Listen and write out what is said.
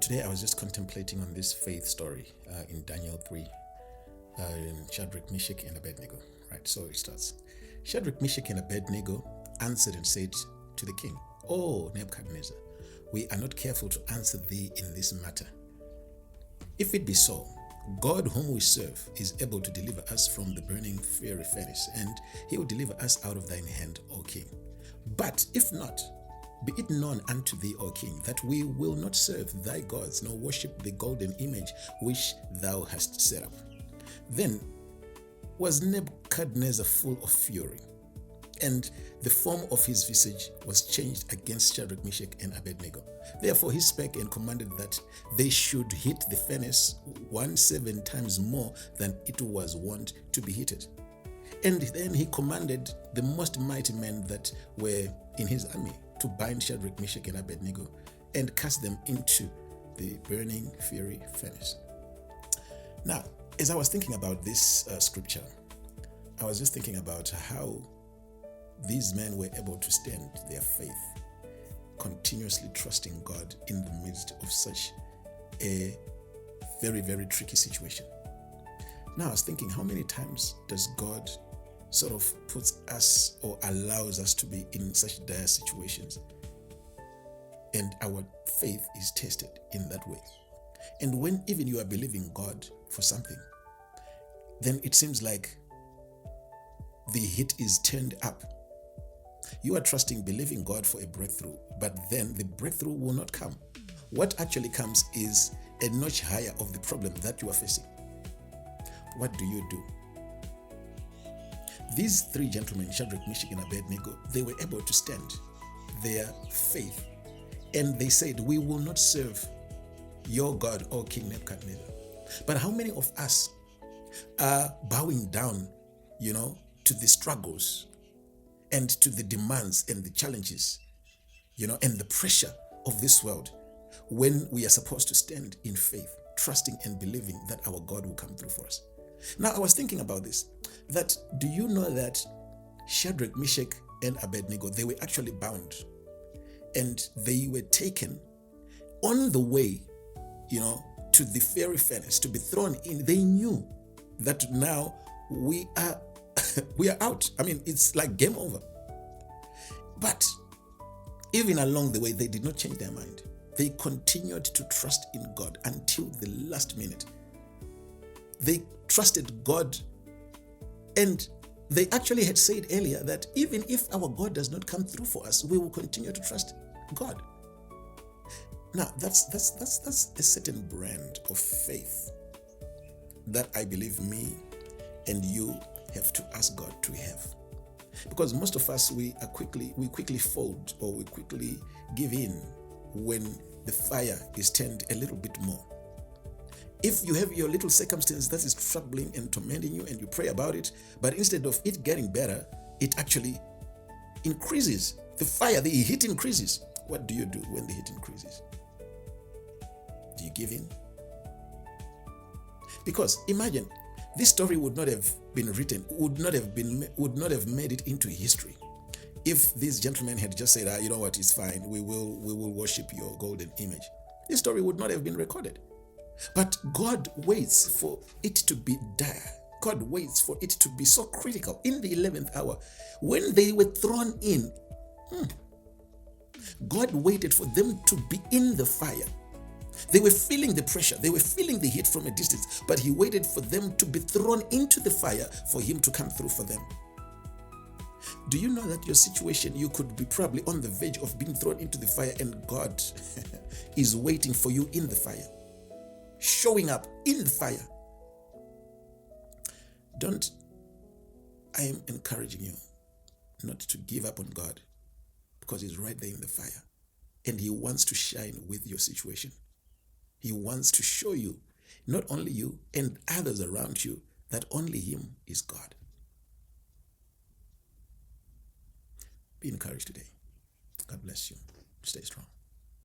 Today I was just contemplating on this faith story in Daniel 3, in Shadrach, Meshach, and Abednego. Right, so it starts. Shadrach, Meshach, and Abednego answered and said to the king, "O Nebuchadnezzar, we are not careful to answer thee in this matter. If it be so, God whom we serve is able to deliver us from the burning fiery furnace, and he will deliver us out of thine hand, O king. But if not, be it known unto thee, O king, that we will not serve thy gods, nor worship the golden image which thou hast set up." Then was Nebuchadnezzar full of fury, and the form of his visage was changed against Shadrach, Meshach, and Abednego. Therefore he spake and commanded that they should heat the furnace 17 times more than it was wont to be heated. And then he commanded the most mighty men that were in his army to bind Shadrach, Meshach, and Abednego and cast them into the burning fiery furnace. Now, as I was thinking about this scripture, I was just thinking about how these men were able to stand their faith, continuously trusting God in the midst of such a very, very tricky situation. Now I was thinking, how many times does God sort of puts us or allows us to be in such dire situations, and our faith is tested in that way? And when even you are believing God for something, then it seems like the heat is turned up. You are trusting, believing God for a breakthrough, but then the breakthrough will not come. What actually comes is a notch higher of the problem that you are facing. What do you do? These three gentlemen, Shadrach, Meshach, and Abednego, they were able to stand their faith, and they said, "We will not serve your God, O King Nebuchadnezzar." But how many of us are bowing down, to the struggles and to the demands and the challenges, and the pressure of this world, when we are supposed to stand in faith, trusting and believing that our God will come through for us? Now, I was thinking about this, that do you know that Shadrach, Meshach, and Abednego, they were actually bound, and they were taken on the way, to the fiery furnace to be thrown in. They knew that now we are out. I mean, it's like game over. But even along the way, they did not change their mind. They continued to trust in God until the last minute. They trusted God, and they actually had said earlier that even if our God does not come through for us, we will continue to trust God. Now, that's a certain brand of faith that I believe me and you have to ask God to have. Because most of us, we quickly fold, or we quickly give in when the fire is turned a little bit more. If you have your little circumstance that is troubling and tormenting you, and you pray about it, but instead of it getting better, it actually increases. The fire, the heat increases. What do you do when the heat increases? Do you give in? Because imagine, this story would not have been written, would not have made it into history if these gentlemen had just said, "You know what, it's fine, we will worship your golden image." This story would not have been recorded. But God waits for it to be dire. God waits for it to be so critical in the 11th hour. When they were thrown in, God waited for them to be in the fire. They were feeling the pressure, they were feeling the heat from a distance, but he waited for them to be thrown into the fire for him to come through for them. Do you know that your situation, you could be probably on the verge of being thrown into the fire, and God is waiting for you in the fire, showing up in the fire? I am encouraging you not to give up on God, because he's right there in the fire, and he wants to shine with your situation. He wants to show you, not only you and others around you, that only him is God. Be encouraged today. God bless you. Stay strong.